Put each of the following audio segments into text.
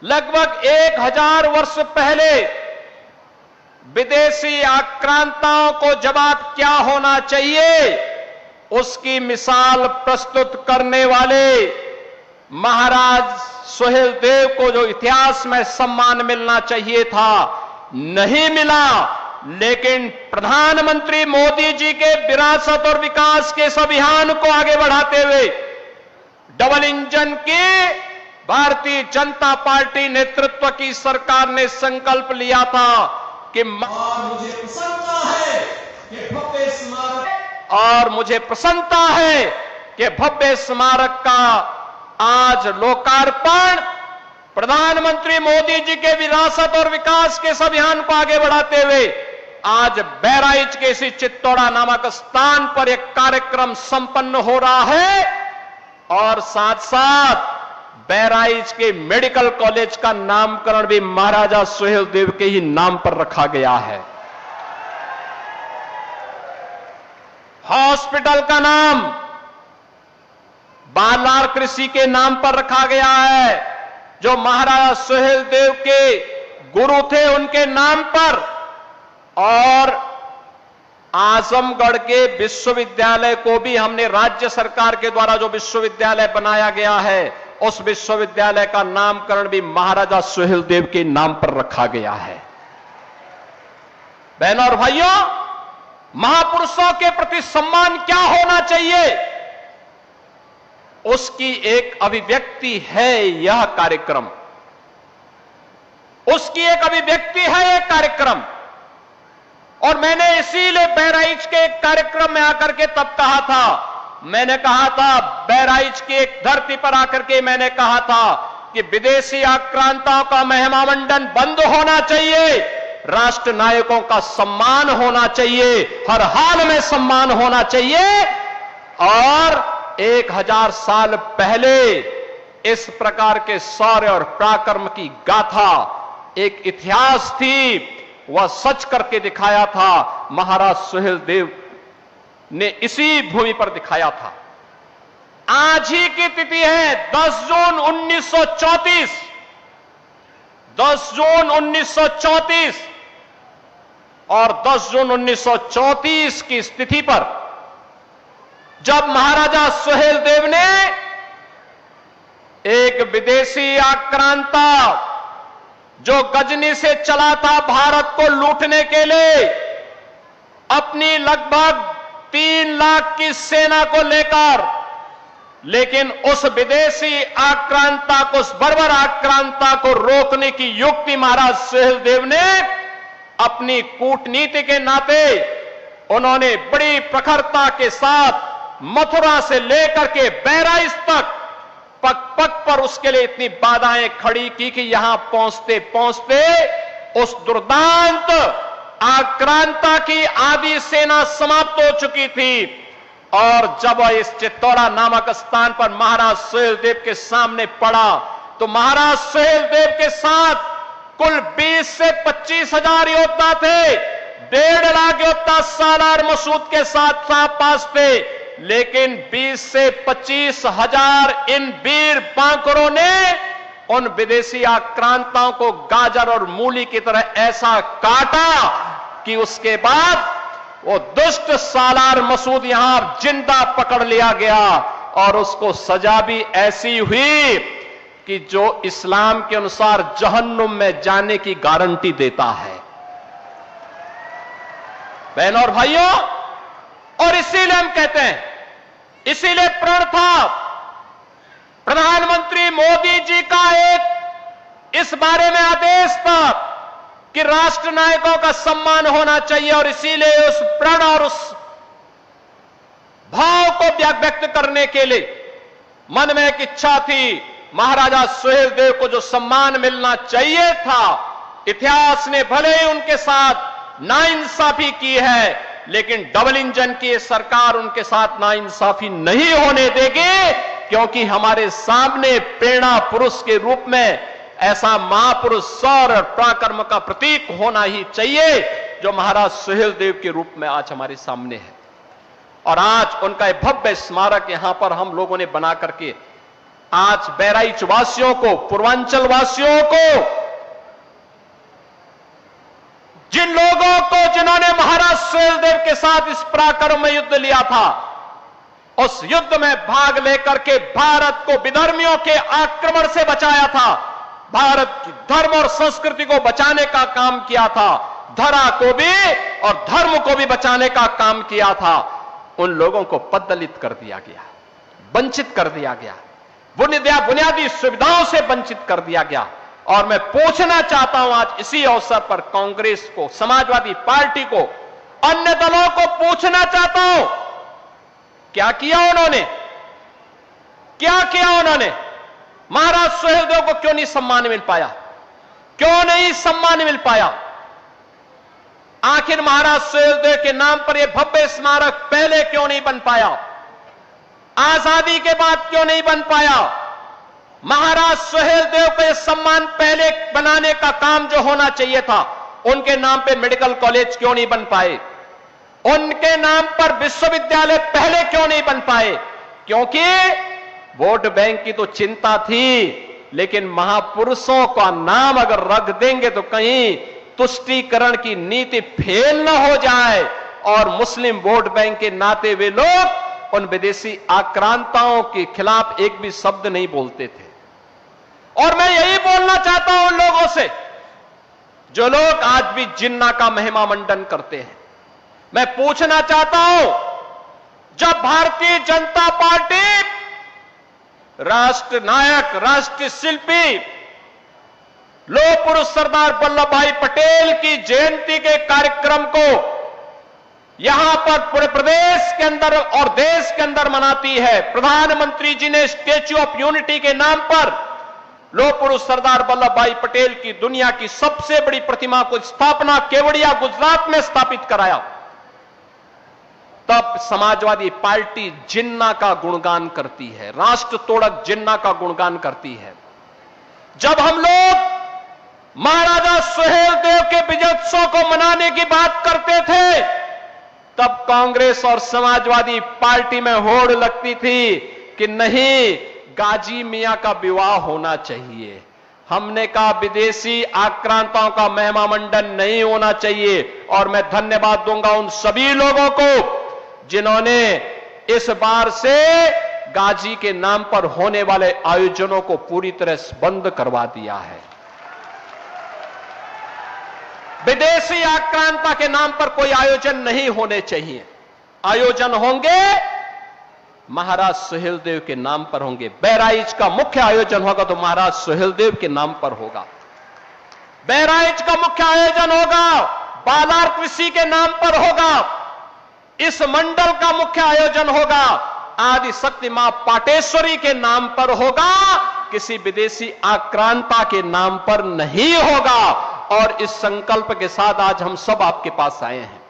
लगभग 1000 वर्ष पहले विदेशी आक्रांताओं को जवाब क्या होना चाहिए, उसकी मिसाल प्रस्तुत करने वाले महाराज सुहेलदेव को जो इतिहास में सम्मान मिलना चाहिए था, नहीं मिला। लेकिन प्रधानमंत्री मोदी जी के विरासत और विकास के इस अभियान को आगे बढ़ाते हुए डबल इंजन की भारतीय जनता पार्टी नेतृत्व की सरकार ने संकल्प लिया था कि मुझे प्रसन्नता है कि भव्य स्मारक और मुझे प्रसन्नता है कि भव्य स्मारक का आज लोकार्पण प्रधानमंत्री मोदी जी के विरासत और विकास के इस अभियान को आगे बढ़ाते हुए आज बहराइच के इसी चित्तौड़ा नामक स्थान पर एक कार्यक्रम संपन्न हो रहा है और साथ साथ बहराइच के मेडिकल कॉलेज का नामकरण भी महाराजा सुहेलदेव के ही नाम पर रखा गया है। हॉस्पिटल का नाम बालार्क ऋषि के नाम पर रखा गया है, जो महाराजा सुहेलदेव के गुरु थे उनके नाम पर। और आजमगढ़ के विश्वविद्यालय को भी हमने राज्य सरकार के द्वारा जो विश्वविद्यालय बनाया गया है, उस विश्वविद्यालय का नामकरण भी महाराजा सुहेलदेव के नाम पर रखा गया है। बहनों और भाइयों, महापुरुषों के प्रति सम्मान क्या होना चाहिए, उसकी एक अभिव्यक्ति है यह कार्यक्रम। उसकी एक अभिव्यक्ति है यह कार्यक्रम। और मैंने इसीलिए बहराइच के एक कार्यक्रम में आकर के तब कहा था, मैंने कहा था बहराइच की एक धरती पर आकर के मैंने कहा था कि विदेशी आक्रांताओं का महिमामंडन बंद होना चाहिए, राष्ट्र नायकों का सम्मान होना चाहिए, हर हाल में सम्मान होना चाहिए। और 1000 साल पहले इस प्रकार के शौर्य और पराक्रम की गाथा एक इतिहास थी, वह सच करके दिखाया था। महाराज सुहेलदेव ने इसी भूमि पर दिखाया था। आज ही की तिथि है 10 जून 1934। 10 जून 1934 और 10 जून 1934 की स्थिति पर जब महाराजा सुहेलदेव ने एक विदेशी आक्रांता जो गजनी से चला था भारत को लूटने के लिए, अपनी लगभग 3 लाख की सेना को लेकर, लेकिन उस विदेशी आक्रांता को, उस बर्बर आक्रांता को रोकने की युक्ति महाराज सुहेलदेव ने अपनी कूटनीति के नाते उन्होंने बड़ी प्रखरता के साथ मथुरा से लेकर के बहराइच तक पग पग पर उसके लिए इतनी बाधाएं खड़ी की कि यहां पहुंचते पहुंचते उस दुर्दांत आक्रांता की आधी सेना समाप्त हो चुकी थी। और जब इस चित्तौड़ा नामक स्थान पर महाराज सुहेलदेव के सामने पड़ा, तो महाराज सुहेलदेव के साथ कुल 20 से 25,000 योद्धा थे। 1.5 लाख योद्धा सालार मसूद के साथ पास थे, लेकिन 20 से 25,000 इन वीर बांकुरों ने उन विदेशी आक्रांताओं को गाजर और मूली की तरह ऐसा काटा कि उसके बाद वो दुष्ट सालार मसूद यहां जिंदा पकड़ लिया गया और उसको सजा भी ऐसी हुई कि जो इस्लाम के अनुसार जहन्नुम में जाने की गारंटी देता है। बहनों और भाइयों, और इसीलिए हम कहते हैं, इसीलिए प्रण था प्रधानमंत्री मोदी जी का एक इस बारे में आदेश था कि राष्ट्र नायकों का सम्मान होना चाहिए। और इसीलिए उस प्रण और उस भाव को व्यक्त करने के लिए मन में एक इच्छा थी, महाराजा सुहेलदेव को जो सम्मान मिलना चाहिए था, इतिहास ने भले ही उनके साथ नाइंसाफी की है, लेकिन डबल इंजन की सरकार उनके साथ नाइंसाफी नहीं होने देगी, क्योंकि हमारे सामने प्रेरणा पुरुष के रूप में ऐसा महापुरुष शौर्य और पराक्रम का प्रतीक होना ही चाहिए, जो महाराज सुहेलदेव के रूप में आज हमारे सामने है। और आज उनका एक भव्य स्मारक यहां पर हम लोगों ने बना करके आज बहराइच वासियों को, पूर्वांचल वासियों को, जिन लोगों को जिन्होंने महाराज सुहेलदेव के साथ इस पराक्रम में युद्ध लिया था, उस युद्ध में भाग लेकर के भारत को विधर्मियों के आक्रमण से बचाया था, भारत की धर्म और संस्कृति को बचाने का काम किया था, धरा को भी और धर्म को भी बचाने का काम किया था, उन लोगों को पददलित कर दिया गया, वंचित कर दिया गया, बुनियादी सुविधाओं से वंचित कर दिया गया। और मैं पूछना चाहता हूं आज इसी अवसर पर कांग्रेस को, समाजवादी पार्टी को, अन्य दलों को पूछना चाहता हूं, क्या किया उन्होंने? क्या किया उन्होंने? महाराज सुहेलदेव को क्यों नहीं सम्मान मिल पाया? क्यों नहीं सम्मान मिल पाया? आखिर महाराज सुहेलदेव के नाम पर यह भव्य स्मारक पहले क्यों नहीं बन पाया? आजादी के बाद क्यों नहीं बन पाया? महाराज सुहेलदेव को यह सम्मान पहले बनाने का काम जो होना चाहिए था, उनके नाम पे मेडिकल कॉलेज क्यों नहीं बन पाए? उनके नाम पर विश्वविद्यालय पहले क्यों नहीं बन पाए? क्योंकि वोट बैंक की तो चिंता थी, लेकिन महापुरुषों का नाम अगर रख देंगे तो कहीं तुष्टीकरण की नीति फेल न हो जाए और मुस्लिम वोट बैंक के नाते वे लोग उन विदेशी आक्रांताओं के खिलाफ एक भी शब्द नहीं बोलते थे। और मैं यही बोलना चाहता हूं उन लोगों से जो लोग आज भी जिन्ना का महिमा मंडन करते हैं। मैं पूछना चाहता हूं, जब भारतीय जनता पार्टी राष्ट्र नायक, राष्ट्रीय शिल्पी, लौह पुरुष सरदार वल्लभ भाई पटेल की जयंती के कार्यक्रम को यहां पर पूरे प्रदेश के अंदर और देश के अंदर मनाती है, प्रधानमंत्री जी ने स्टैच्यू ऑफ यूनिटी के नाम पर लौह पुरुष सरदार वल्लभ भाई पटेल की दुनिया की सबसे बड़ी प्रतिमा को स्थापना केवड़िया गुजरात में स्थापित कराया, तब समाजवादी पार्टी जिन्ना का गुणगान करती है, राष्ट्र तोड़क जिन्ना का गुणगान करती है। जब हम लोग महाराजा सुहेलदेव के विजयोत्सव को मनाने की बात करते थे, तब कांग्रेस और समाजवादी पार्टी में होड़ लगती थी कि नहीं, गाजी मियां का विवाह होना चाहिए। हमने कहा विदेशी आक्रांताओं का महिमा मंडन नहीं होना चाहिए। और मैं धन्यवाद दूंगा उन सभी लोगों को जिन्होंने इस बार से गाजी के नाम पर होने वाले आयोजनों को पूरी तरह से बंद करवा दिया है। विदेशी आक्रांता के नाम पर कोई आयोजन नहीं होने चाहिए। आयोजन होंगे महाराज सुहेलदेव के नाम पर होंगे। बहराइच का मुख्य आयोजन होगा तो महाराज सुहेलदेव के नाम पर होगा। बहराइच का मुख्य आयोजन होगा बालार कृषि के नाम पर होगा। इस मंडल का मुख्य आयोजन होगा आदि शक्ति मां पाटेश्वरी के नाम पर होगा, किसी विदेशी आक्रांता के नाम पर नहीं होगा। और इस संकल्प के साथ आज हम सब आपके पास आए हैं।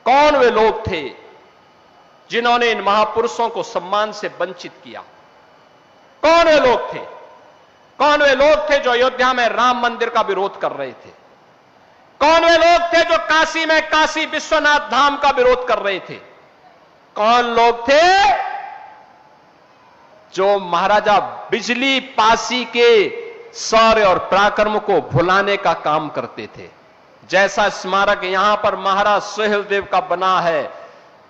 कौन वे लोग थे जिन्होंने इन महापुरुषों को सम्मान से वंचित किया? कौन वे लोग थे? कौन वे लोग थे जो अयोध्या में राम मंदिर का विरोध कर रहे थे? कौन वे लोग थे जो काशी में काशी विश्वनाथ धाम का विरोध कर रहे थे? कौन लोग थे जो महाराजा बिजली पासी के शौर्य और पराक्रम को भुलाने का काम करते थे? जैसा स्मारक यहां पर महाराज सुहेलदेव का बना है,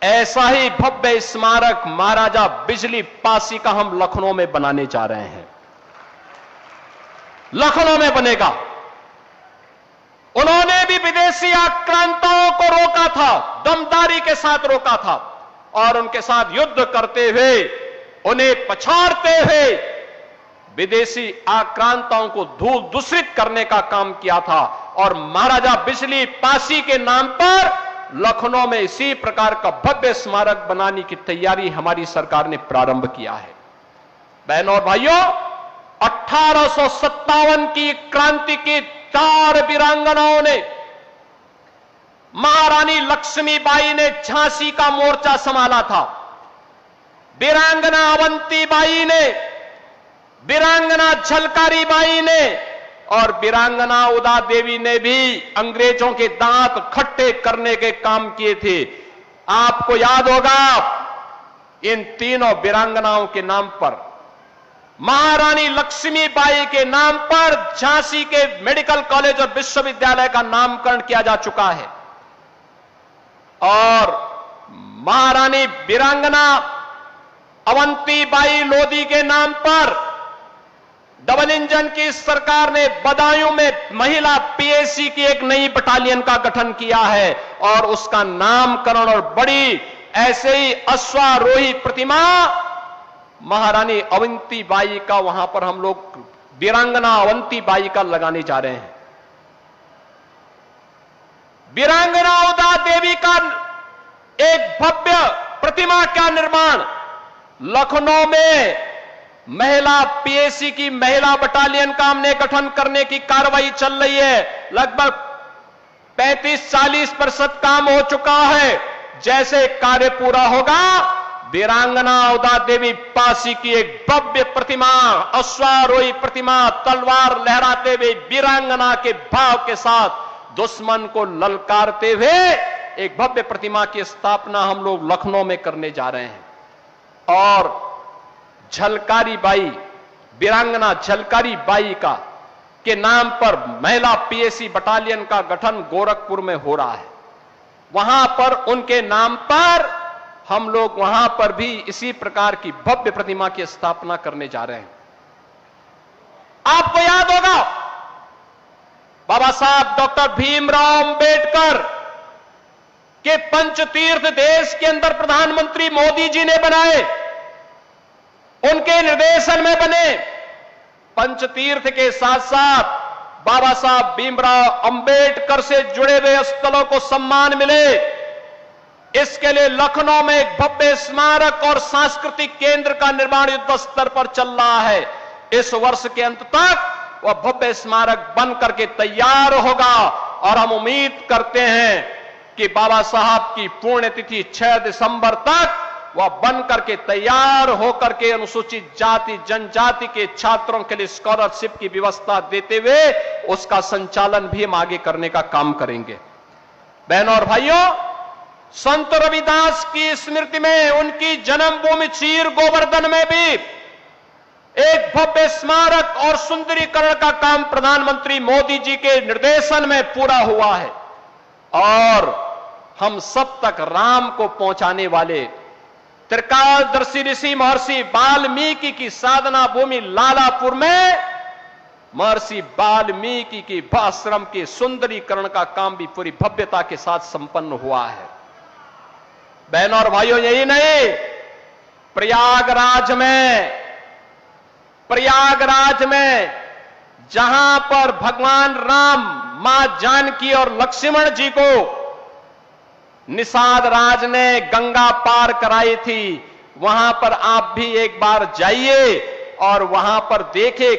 ऐसा ही भव्य स्मारक महाराजा बिजली पासी का हम लखनऊ में बनाने जा रहे हैं। लखनऊ में बनेगा। उन्होंने भी विदेशी आक्रांताओं को रोका था, दमदारी के साथ रोका था और उनके साथ युद्ध करते हुए, उन्हें पछाड़ते हुए विदेशी आक्रांताओं को धूल दूषित करने का काम किया था। और महाराजा बिजली पासी के नाम पर लखनऊ में इसी प्रकार का भव्य स्मारक बनाने की तैयारी हमारी सरकार ने प्रारंभ किया है। बहनों और भाइयों, 1857 की क्रांति की 4 वीरांगनाओं ने, महारानी लक्ष्मीबाई ने झांसी का मोर्चा संभाला था, वीरांगना अवंतीबाई ने, वीरांगना झलकारी बाई ने और वीरांगना उदा देवी ने भी अंग्रेजों के दांत खट्टे करने के काम किए थे। आपको याद होगा इन तीनों वीरांगनाओं के नाम पर महारानी लक्ष्मीबाई के नाम पर झांसी के मेडिकल कॉलेज और विश्वविद्यालय का नामकरण किया जा चुका है और महारानी वीरांगना अवंतीबाई लोधी के नाम पर डबल इंजन की सरकार ने बदायूं में महिला पीएसी की एक नई बटालियन का गठन किया है और उसका नामकरण और बड़ी ऐसे ही अश्वारोही प्रतिमा महारानी अवंतीबाई का वहां पर हम लोग वीरांगना अवंतीबाई का लगाने जा रहे हैं। वीरांगना उदा देवी का एक भव्य प्रतिमा का निर्माण लखनऊ में महिला पीएसी की महिला बटालियन का हमने गठन करने की कार्रवाई चल रही है। लगभग 35-40% काम हो चुका है। जैसे कार्य पूरा होगा वीरांगना उदा देवी पासी की एक भव्य प्रतिमा, अश्वारोही प्रतिमा, तलवार लहराते हुए वीरांगना के भाव के साथ दुश्मन को ललकारते हुए एक भव्य प्रतिमा की स्थापना हम लोग लखनऊ में करने जा रहे हैं। और झलकारी बाई, वीरांगना झलकारी बाई का के नाम पर महिला पीएसी बटालियन का गठन गोरखपुर में हो रहा है। वहां पर उनके नाम पर हम लोग वहां पर भी इसी प्रकार की भव्य प्रतिमा की स्थापना करने जा रहे हैं। आपको याद होगा बाबा साहब डॉक्टर भीमराव अंबेडकर के पंचतीर्थ देश के अंदर प्रधानमंत्री मोदी जी ने बनाए, उनके निर्देशन में बने। पंचतीर्थ के साथ साथ बाबा साहब भीमराव अंबेडकर से जुड़े हुए स्थलों को सम्मान मिले। इसके लिए लखनऊ में एक भव्य स्मारक और सांस्कृतिक केंद्र का निर्माण युद्ध स्तर पर चल रहा है। इस वर्ष के अंत तक वह भव्य स्मारक बन करके तैयार होगा और हम उम्मीद करते हैं कि बाबा साहब की पुण्यतिथि 6 दिसंबर तक वह बन करके तैयार होकर के अनुसूचित जाति जनजाति के छात्रों के लिए स्कॉलरशिप की व्यवस्था देते हुए उसका संचालन भी हम आगे करने का काम करेंगे। बहनों और भाइयों, संत रविदास की स्मृति में उनकी जन्मभूमि चीर गोवर्धन में भी एक भव्य स्मारक और सुंदरीकरण का काम प्रधानमंत्री मोदी जी के निर्देशन में पूरा हुआ है। और हम सब तक राम को पहुंचाने वाले त्रिकालदर्शी ऋषि महर्षि वाल्मीकि की साधना भूमि लालापुर में महर्षि वाल्मीकि की आश्रम के सुंदरीकरण का काम भी पूरी भव्यता के साथ संपन्न हुआ है। बहनों और भाइयों, यही नहीं, प्रयागराज में जहां पर भगवान राम, मां जानकी और लक्ष्मण जी को निषाद राज ने गंगा पार कराई थी, वहां पर आप भी एक बार जाइए और वहां पर देखे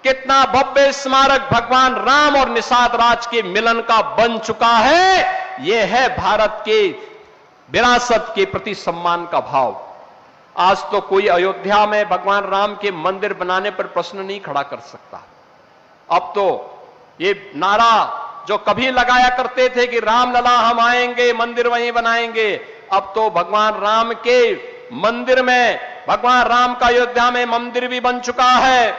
कितना भव्य स्मारक भगवान राम और निषाद राज के मिलन का बन चुका है। यह है भारत के विरासत के प्रति सम्मान का भाव। आज तो कोई अयोध्या में भगवान राम के मंदिर बनाने पर प्रश्न नहीं खड़ा कर सकता। अब तो ये नारा जो कभी लगाया करते थे कि रामलला हम आएंगे, मंदिर वहीं बनाएंगे, अब तो भगवान राम के मंदिर में, भगवान राम का अयोध्या में मंदिर भी बन चुका है,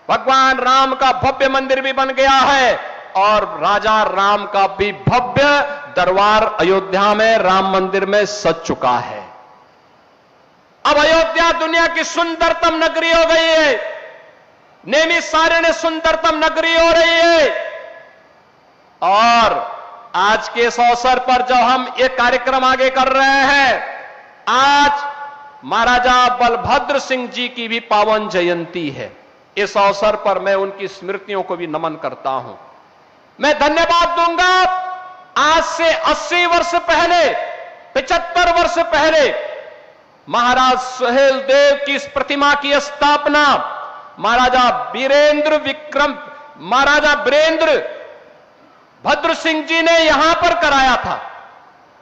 भगवान राम का भव्य मंदिर भी बन गया है और राजा राम का भी भव्य दरबार अयोध्या में राम मंदिर में सज चुका है। अब अयोध्या दुनिया की सुंदरतम नगरी हो गई है, नैमिषारण्य सुंदरतम नगरी हो रही है। और आज के इस अवसर पर जब हम ये कार्यक्रम आगे कर रहे हैं, आज महाराजा बलभद्र सिंह जी की भी पावन जयंती है। इस अवसर पर मैं उनकी स्मृतियों को भी नमन करता हूं। मैं धन्यवाद दूंगा आज से 80 वर्ष पहले, 75 वर्ष पहले महाराज सुहेल देव की इस प्रतिमा की स्थापना महाराजा वीरेंद्र भद्र सिंह जी ने यहां पर कराया था।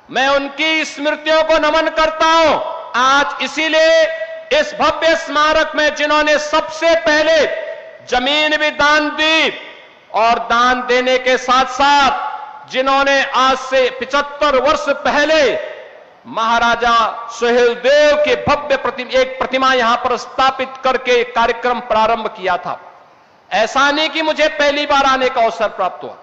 मैं उनकी स्मृतियों को नमन करता हूं। आज इसीलिए इस भव्य स्मारक में जिन्होंने सबसे पहले जमीन भी दान दी और दान देने के साथ साथ जिन्होंने आज से 75 वर्ष पहले महाराजा सुहेलदेव के भव्य एक प्रतिमा यहां पर स्थापित करके कार्यक्रम प्रारंभ किया था। ऐसा नहीं कि मुझे पहली बार आने का अवसर प्राप्त हुआ।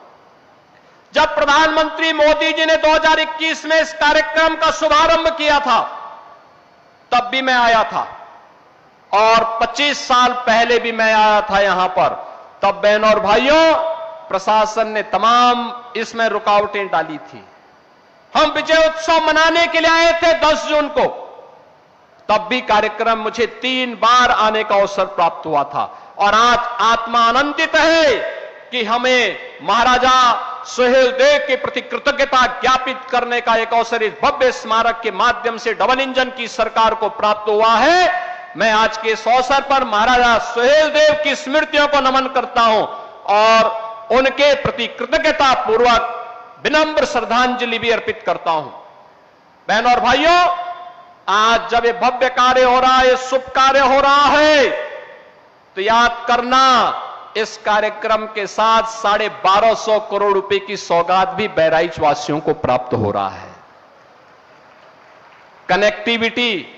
जब प्रधानमंत्री मोदी जी ने 2021 में इस कार्यक्रम का शुभारंभ किया था, तब भी मैं आया था और 25 साल पहले भी मैं आया था यहां पर। तब बहनों और भाइयों, प्रशासन ने तमाम इसमें रुकावटें डाली थी। हम विजय उत्सव मनाने के लिए आए थे 10 जून को, तब भी कार्यक्रम मुझे 3 बार आने का अवसर प्राप्त हुआ था। और आज आत्मा आनंदित है कि हमें महाराजा सुहेलदेव के प्रति कृतज्ञता ज्ञापित करने का एक अवसर इस भव्य स्मारक के माध्यम से डबल इंजन की सरकार को प्राप्त हुआ है। मैं आज के इस अवसर पर महाराजा सुहेलदेव की स्मृतियों को नमन करता हूं और उनके प्रति कृतज्ञता पूर्वक विनम्र श्रद्धांजलि भी अर्पित करता हूं। बहनों और भाइयों, आज जब ये भव्य कार्य हो रहा है, ये शुभ कार्य हो रहा है, तो याद करना इस कार्यक्रम के साथ 1250 करोड़ रुपए की सौगात भी बहराइच वासियों को प्राप्त हो रहा है। कनेक्टिविटी,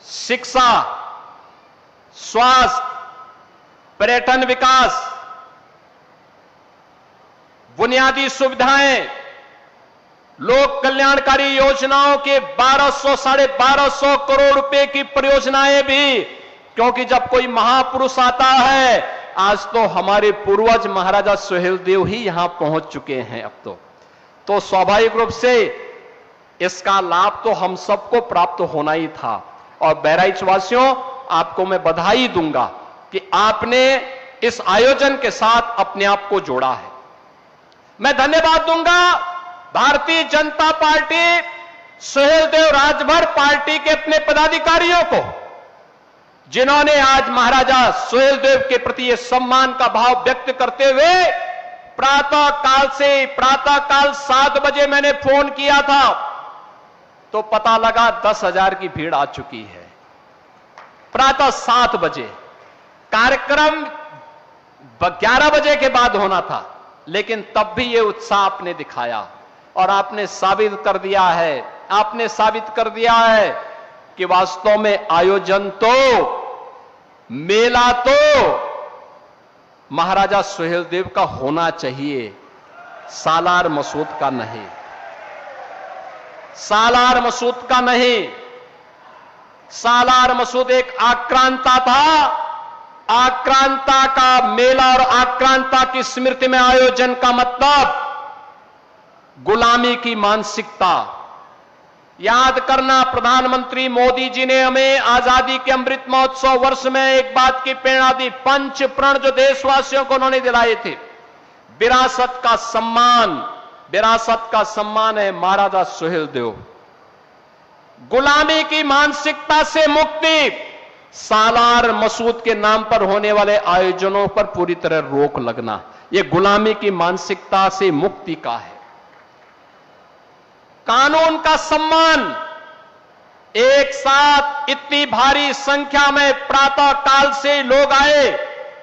शिक्षा, स्वास्थ्य, पर्यटन विकास, बुनियादी सुविधाएं, लोक कल्याणकारी योजनाओं के 1200-1250 करोड़ रुपए की परियोजनाएं भी, क्योंकि जब कोई महापुरुष आता है, आज तो हमारे पूर्वज महाराजा सुहेलदेव ही यहां पहुंच चुके हैं अब तो स्वाभाविक रूप से इसका लाभ तो हम सबको प्राप्त होना ही था। और बहराइच वासियों, आपको मैं बधाई दूंगा कि आपने इस आयोजन के साथ अपने आप को जोड़ा है। मैं धन्यवाद दूंगा भारतीय जनता पार्टी सुहेलदेव राजभर पार्टी के अपने पदाधिकारियों को, जिन्होंने आज महाराजा सुहेलदेव के प्रति यह सम्मान का भाव व्यक्त करते हुए प्रातः काल 7 बजे मैंने फोन किया था तो पता लगा 10,000 की भीड़ आ चुकी है। प्रातः 7 बजे कार्यक्रम 11 बजे के बाद होना था, लेकिन तब भी यह उत्साह आपने दिखाया और आपने साबित कर दिया है कि वास्तव में आयोजन तो, मेला तो महाराजा सुहेलदेव का होना चाहिए, सालार मसूद का नहीं। सालार मसूद का नहीं। सालार मसूद एक आक्रांता था। आक्रांता का मेला और आक्रांता की स्मृति में आयोजन का मतलब गुलामी की मानसिकता। याद करना, प्रधानमंत्री मोदी जी ने हमें आजादी के अमृत महोत्सव वर्ष में एक बात की प्रेरणा दी, 5 प्रण जो देशवासियों को उन्होंने दिलाए थे। विरासत का सम्मान है महाराजा सुहेलदेव। गुलामी की मानसिकता से मुक्ति, सालार मसूद के नाम पर होने वाले आयोजनों पर पूरी तरह रोक लगना, यह गुलामी की मानसिकता से मुक्ति का है। कानून का सम्मान, एक साथ इतनी भारी संख्या में प्रातः काल से लोग आए,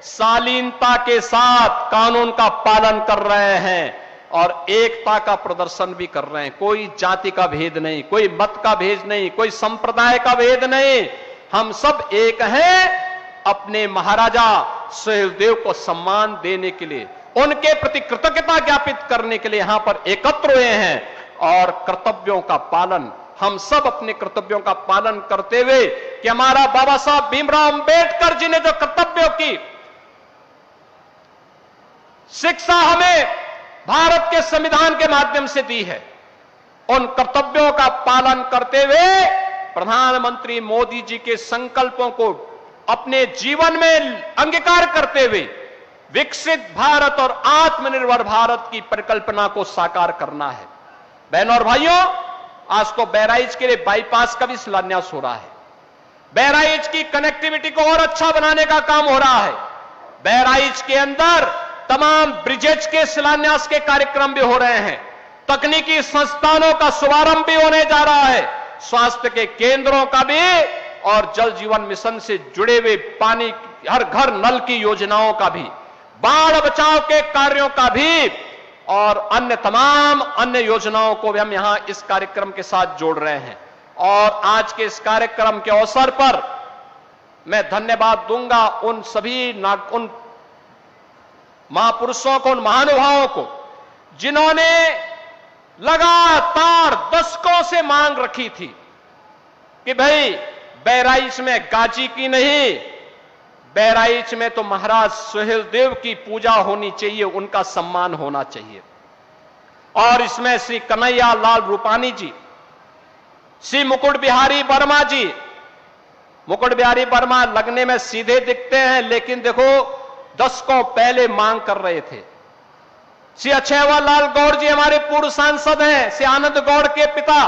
शालीनता के साथ कानून का पालन कर रहे हैं और एकता का प्रदर्शन भी कर रहे हैं। कोई जाति का भेद नहीं, कोई मत का भेद नहीं, कोई संप्रदाय का भेद नहीं, हम सब एक हैं। अपने महाराजा सुहेलदेव को सम्मान देने के लिए, उनके प्रति कृतज्ञता ज्ञापित करने के लिए यहां पर एकत्र हुए हैं और कर्तव्यों का पालन, हम सब अपने कर्तव्यों का पालन करते हुए कि हमारा बाबा साहब भीमराव अंबेडकर जी ने जो कर्तव्यों की शिक्षा हमें भारत के संविधान के माध्यम से दी है, उन कर्तव्यों का पालन करते हुए प्रधानमंत्री मोदी जी के संकल्पों को अपने जीवन में अंगीकार करते हुए विकसित भारत और आत्मनिर्भर भारत की परिकल्पना को साकार करना है। बहनों और भाइयों, आज तो बहराइच के लिए बाईपास का भी शिलान्यास हो रहा है। बहराइच की कनेक्टिविटी को और अच्छा बनाने का काम हो रहा है। बहराइच के अंदर तमाम ब्रिजेज के शिलान्यास के कार्यक्रम भी हो रहे हैं। तकनीकी संस्थानों का शुभारंभ भी होने जा रहा है। स्वास्थ्य के केंद्रों का भी और जल जीवन मिशन से जुड़े हुए पानी, हर घर नल की योजनाओं का भी, बाढ़ बचाव के कार्यों का भी और अन्य तमाम अन्य योजनाओं को भी हम यहां इस कार्यक्रम के साथ जोड़ रहे हैं। और आज के इस कार्यक्रम के अवसर पर मैं धन्यवाद दूंगा उन सभी उन महापुरुषों को, उन महानुभावों को जिन्होंने लगातार दशकों से मांग रखी थी कि भाई बहराइच में गाजी की नहीं, बहराइच में तो महाराज सुहेलदेव की पूजा होनी चाहिए, उनका सम्मान होना चाहिए। और इसमें श्री कन्हैया लाल रूपानी जी, श्री मुकुट बिहारी वर्मा जी, मुकुट बिहारी वर्मा लगने में सीधे दिखते हैं, लेकिन देखो दशकों पहले मांग कर रहे थे। श्री अक्षयवर लाल गौड़ जी हमारे पूर्व सांसद हैं, श्री आनंद गौड़ के पिता,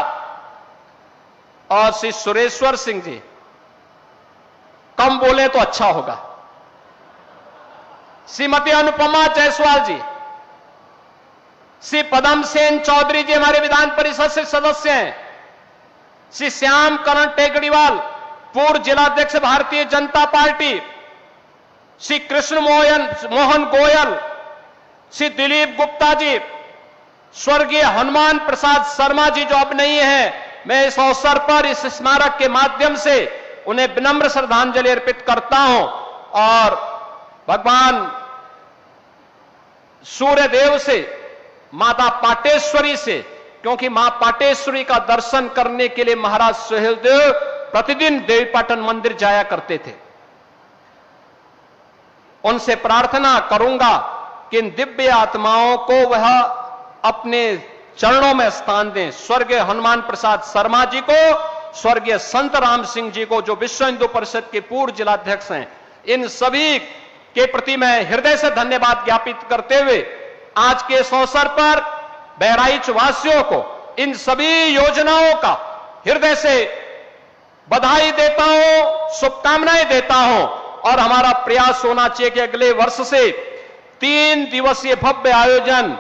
और श्री सुरेश्वर सिंह जी, कम बोले तो अच्छा होगा, श्रीमती अनुपमा जायसवाल जी, श्री पदम सेन चौधरी जी हमारे विधान परिषद से सदस्य हैं, श्री श्याम करण टेकड़ीवाल पूर्व जिलाध्यक्ष भारतीय जनता पार्टी, श्री कृष्ण मोहन गोयल, श्री दिलीप गुप्ता जी, स्वर्गीय हनुमान प्रसाद शर्मा जी जो अब नहीं है, मैं इस अवसर पर इस स्मारक के माध्यम से उन्हें विनम्र श्रद्धांजलि अर्पित करता हूं। और भगवान सूर्यदेव से, माता पाटेश्वरी से, क्योंकि मां पाटेश्वरी का दर्शन करने के लिए महाराज सुहेलदेव प्रतिदिन देवीपाटन मंदिर जाया करते थे। उनसे प्रार्थना करूंगा कि इन दिव्य आत्माओं को वह अपने चरणों में स्थान दें। स्वर्गीय हनुमान प्रसाद शर्मा जी को, स्वर्गीय संत राम सिंह जी को जो विश्व हिंदू परिषद के पूर्व जिलाध्यक्ष हैं, इन सभी के प्रति मैं हृदय से धन्यवाद ज्ञापित करते हुए आज के इस अवसर पर बहराइच वासियों को इन सभी योजनाओं का हृदय से बधाई देता हूं, शुभकामनाएं देता हूं। और हमारा प्रयास होना चाहिए कि अगले वर्ष से 3 दिवसीय भव्य आयोजन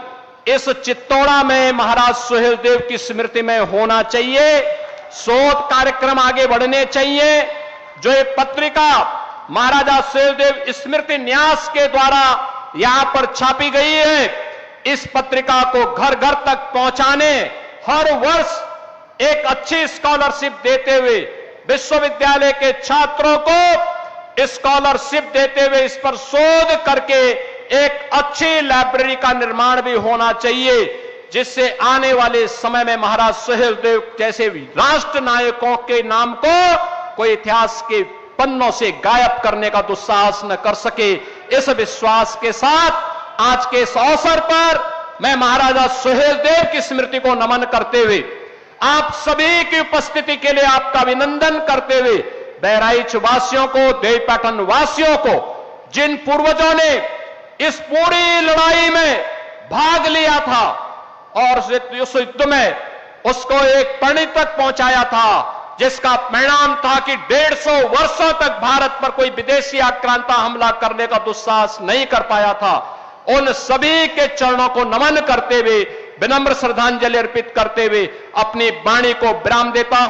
इस चित्तौड़ा में महाराज सुहेलदेव की स्मृति में होना चाहिए। शोध कार्यक्रम आगे बढ़ने चाहिए। जो ये पत्रिका महाराजा सुहेलदेव स्मृति न्यास के द्वारा यहां पर छापी गई है, इस पत्रिका को घर घर तक पहुंचाने, हर वर्ष एक अच्छी स्कॉलरशिप देते हुए विश्वविद्यालय के छात्रों को स्कॉलरशिप देते हुए इस पर शोध करके एक अच्छी लाइब्रेरी का निर्माण भी होना चाहिए, जिससे आने वाले समय में महाराज सुहेलदेव जैसे राष्ट्र नायकों के नाम को कोई इतिहास के पन्नों से गायब करने का दुस्साहस न कर सके। इस विश्वास के साथ आज के इस अवसर पर मैं महाराजा सुहेलदेव की स्मृति को नमन करते हुए आप सभी की उपस्थिति के लिए आपका अभिनंदन करते हुए बहराइच वासियों को, देवीपाटन वासियों को, जिन पूर्वजों ने इस पूरी लड़ाई में भाग लिया था और उस युद्ध में उसको एक परिणति तक पहुंचाया था, जिसका परिणाम था कि 150 वर्षों तक भारत पर कोई विदेशी आक्रांता हमला करने का दुस्साहस नहीं कर पाया था, उन सभी के चरणों को नमन करते हुए, विनम्र श्रद्धांजलि अर्पित करते हुए अपनी वाणी को विराम देता हूं।